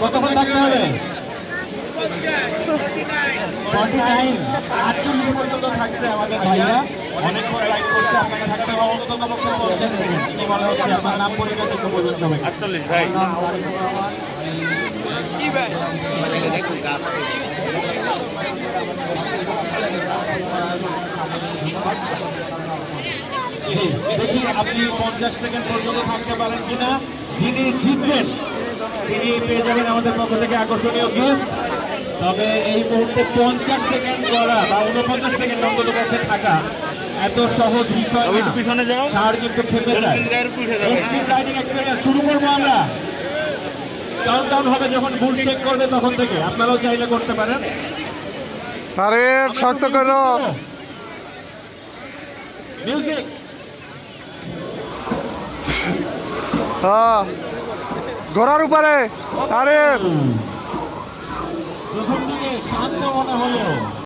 কতক্ষণ থাকতে হবে? 49 48 পর্যন্ত থাকছে আমাদের ভাইয়া। অনেকক্ষণ লাইক করছে, আপনাকে থাকতে হবে অন্তত 50 সেকেন্ড। কি মনে হচ্ছে আপনার নাম পরিচয় থেকে বলুন সবাই। 48 ভাই। কি ভাই? দেখি আপনি 50 সেকেন্ড পর্যন্ত থাকতে পারেন কিনা। যিনি জিতবেন তিনি পেয়ে যাবেন আমাদের পক্ষ থেকে আকর্ষণীয় গিফট। তবে এই মুহূর্তে 50 সেকেন্ড করা বা 49 সেকেন্ড অন্তত পক্ষে থাকা এত সহজ বিষয় না। পিছনে যাও, ছাড় কিন্তু খেপে যায়। এক্সট্রিম রাইডিং এক্সপেরিয়েন্স শুরু করবো আমরা। কাউন্টডাউন হবে যখন বুল চেক করবে তখন থেকে। আপনারাও চাইলে করতে পারেন। তারেক শক্ত করো। মিউজিক। হ্যাঁ, ঘোড়ার উপরে তারেক। প্রথম দিকে শান্ত মনে হলেও